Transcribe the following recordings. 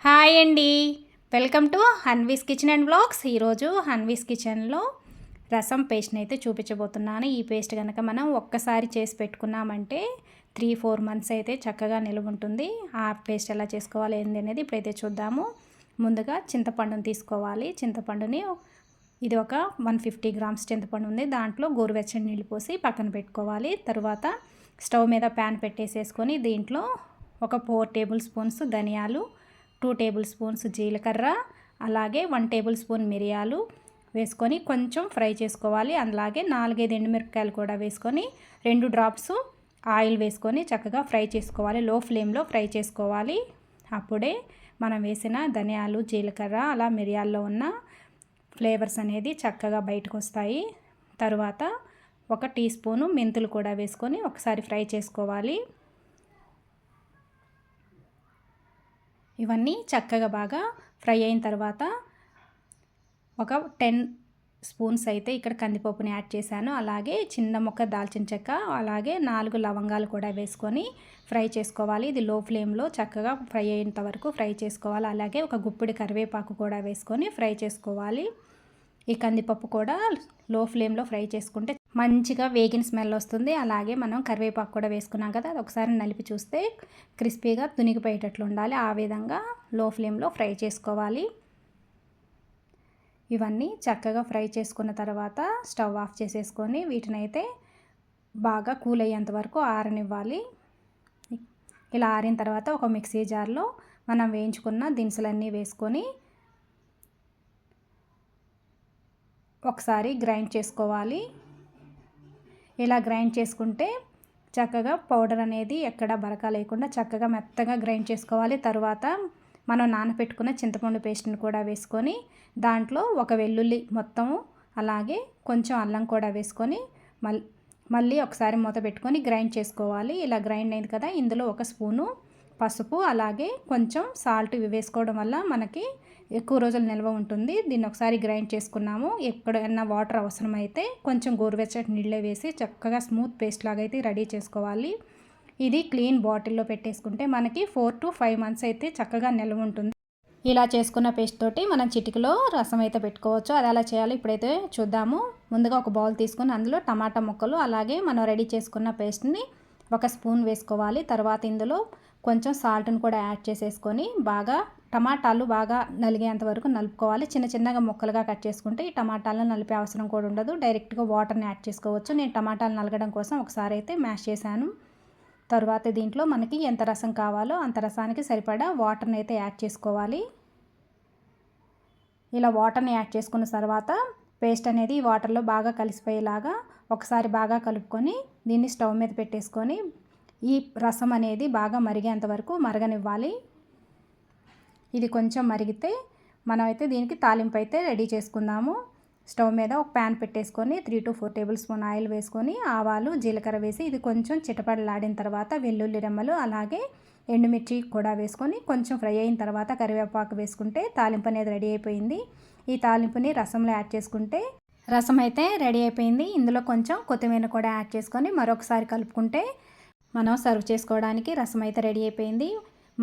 Hi అండి, welcome to Hanvi's kitchen and vlogs. ఈరోజు హన్వీస్ కిచెన్లో రసం పేస్ట్ని అయితే చూపించబోతున్నాను. ఈ పేస్ట్ కనుక మనం ఒక్కసారి చేసి పెట్టుకున్నామంటే 3-4 మంత్స్ అయితే చక్కగా నిలువ ఉంటుంది. ఆ పేస్ట్ ఎలా చేసుకోవాలి ఏంది అనేది ఇప్పుడైతే చూద్దాము. ముందుగా చింతపండుని తీసుకోవాలి. చింతపండుని ఇది ఒక 150 గ్రామ్స్ చింతపండు ఉంది. దాంట్లో గోరువెచ్చని నీళ్ళు పోసి పక్కన పెట్టుకోవాలి. తర్వాత స్టవ్ మీద ప్యాన్ పెట్టేసేసుకొని దీంట్లో ఒక 4 టేబుల్ స్పూన్స్ ధనియాలు, 2 టేబుల్ స్పూన్స్ జీలకర్ర, అలాగే 1 టేబుల్ స్పూన్ మిరియాలు వేసుకొని కొంచెం ఫ్రై చేసుకోవాలి. అలాగే 4-5 ఎండుమిరపకాయలు కూడా వేసుకొని 2 డ్రాప్స్ ఆయిల్ వేసుకొని చక్కగా ఫ్రై చేసుకోవాలి. లో ఫ్లేమ్లో ఫ్రై చేసుకోవాలి. అప్పుడే మనం వేసిన ధనియాలు, జీలకర్ర, అలా మిరియాల్లో ఉన్న ఫ్లేవర్స్ అనేది చక్కగా బయటకు వస్తాయి. తర్వాత 1 టీ స్పూను మెంతులు కూడా వేసుకొని ఒకసారి ఫ్రై చేసుకోవాలి. ఇవన్నీ చక్కగా బాగా ఫ్రై అయిన తర్వాత ఒక 10 స్పూన్స్ అయితే ఇక్కడ కందిపప్పుని యాడ్ చేశాను. అలాగే చిన్న ముక్క దాల్చిన చెక్క, అలాగే 4 లవంగాలు కూడా వేసుకొని ఫ్రై చేసుకోవాలి. ఇది లో ఫ్లేమ్లో చక్కగా ఫ్రై అయ్యేంత వరకు ఫ్రై చేసుకోవాలి. అలాగే ఒక గుప్పిడి కరివేపాకు కూడా వేసుకొని ఫ్రై చేసుకోవాలి. ఈ కందిపప్పు కూడా లో ఫ్లేమ్లో ఫ్రై చేసుకుంటే మంచిగా వేగిన స్మెల్ వస్తుంది. అలాగే మనం కరివేపాకు కూడా వేసుకున్నాం కదా, అది ఒకసారి నలిపి చూస్తే క్రిస్పీగా తునిగిపోయేటట్లు ఉండాలి. ఆ విధంగా లో ఫ్లేమ్లో ఫ్రై చేసుకోవాలి. ఇవన్నీ చక్కగా ఫ్రై చేసుకున్న తర్వాత స్టవ్ ఆఫ్ చేసేసుకొని వీటినైతే బాగా కూల్ అయ్యేంత వరకు ఆరనివ్వాలి. ఇలా ఆరిన తర్వాత ఒక మిక్సీ జార్లో మనం వేయించుకున్న దినుసులన్నీ వేసుకొని ఒకసారి గ్రైండ్ చేసుకోవాలి. ఇలా గ్రైండ్ చేసుకుంటే చక్కగా పౌడర్ అనేది ఎక్కడ బరక లేకుండా చక్కగా మెత్తగా గ్రైండ్ చేసుకోవాలి. తర్వాత మనం నానబెట్టుకున్న చింతపండు పేస్ట్ని కూడా వేసుకొని దాంట్లో ఒక వెల్లుల్లి మొత్తము, అలాగే కొంచెం అల్లం కూడా వేసుకొని మళ్ళీ ఒకసారి మూత పెట్టుకొని గ్రైండ్ చేసుకోవాలి. ఇలా గ్రైండ్ అయింది కదా, ఇందులో 1 స్పూను పసుపు, అలాగే కొంచెం సాల్ట్ ఇవి వేసుకోవడం వల్ల మనకి ఎక్కువ రోజులు నిల్వ ఉంటుంది. దీన్ని ఒకసారి గ్రైండ్ చేసుకున్నాము. ఎక్కడైనా వాటర్ అవసరమైతే కొంచెం గోరువెచ్చటి నీళ్ళే వేసి చక్కగా స్మూత్ పేస్ట్ లాగా అయితే రెడీ చేసుకోవాలి. ఇది క్లీన్ బాటిల్లో పెట్టేసుకుంటే మనకి 4-5 మంత్స్ అయితే చక్కగా నిల్వ ఉంటుంది. ఇలా చేసుకున్న పేస్ట్ తోటి మనం చిటికలో రసం అయితే పెట్టుకోవచ్చు. అది ఎలా చేయాలో ఇప్పుడైతే చూద్దాము. ముందుగా ఒక బౌల్ తీసుకొని అందులో టమాటా ముక్కలు, అలాగే మనం రెడీ చేసుకున్న పేస్ట్ని 1 స్పూన్ వేసుకోవాలి. తర్వాత ఇందులో కొంచెం సాల్ట్ని కూడా యాడ్ చేసేసుకొని బాగా టమాటాలు బాగా నలిగేంత వరకు నలుపుకోవాలి. చిన్న చిన్నగా ముక్కలుగా కట్ చేసుకుంటే ఈ టమాటాలను నలిపే అవసరం కూడా ఉండదు. డైరెక్ట్గా వాటర్ని యాడ్ చేసుకోవచ్చు. నేను టమాటాలు నలగడం కోసం ఒకసారి అయితే మ్యాష్ చేశాను. తర్వాత దీంట్లో మనకి ఎంత రసం కావాలో అంత రసానికి సరిపడా వాటర్ని అయితే యాడ్ చేసుకోవాలి. ఇలా వాటర్ని యాడ్ చేసుకున్న తర్వాత పేస్ట్ అనేది వాటర్లో బాగా కలిసిపోయేలాగా ఒకసారి బాగా కలుపుకొని దీన్ని స్టవ్ మీద పెట్టేసుకొని ఈ రసం అనేది బాగా మరిగేంత వరకు మరగనివ్వాలి. ఇది కొంచెం మరిగితే మనమైతే దీనికి తాలింపు అయితే రెడీ చేసుకుందాము. స్టవ్ మీద ఒక ప్యాన్ పెట్టేసుకొని 3-4 టేబుల్ స్పూన్ ఆయిల్ వేసుకొని ఆవాలు, జీలకర్ర వేసి ఇది కొంచెం చిటపటలాడిన తర్వాత వెల్లుల్లి రెమ్మలు, అలాగే ఎండుమిర్చి కూడా వేసుకొని కొంచెం ఫ్రై అయిన తర్వాత కరివేపాకు వేసుకుంటే తాలింపు అనేది రెడీ అయిపోయింది. ఈ తాలింపుని రసంలో యాడ్ చేసుకుంటే రసం అయితే రెడీ అయిపోయింది. ఇందులో కొంచెం కొత్తిమీర కూడా యాడ్ చేసుకొని మరొకసారి కలుపుకుంటే మనం సర్వ్ చేసుకోవడానికి రసం అయితే రెడీ అయిపోయింది.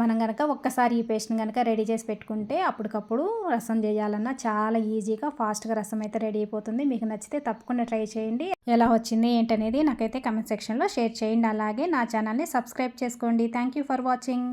మనం కనుక ఒక్కసారి ఈ పేస్ట్ని కనుక రెడీ చేసి పెట్టుకుంటే అప్పటికప్పుడు రసం చేయాలన్నా చాలా ఈజీగా ఫాస్ట్గా రసం అయితే రెడీ అయిపోతుంది. మీకు నచ్చితే తప్పకుండా ట్రై చేయండి. ఎలా వచ్చింది ఏంటనేది నాకైతే కమెంట్ సెక్షన్లో షేర్ చేయండి. అలాగే నా ఛానల్ని సబ్స్క్రైబ్ చేసుకోండి. Thank you for watching.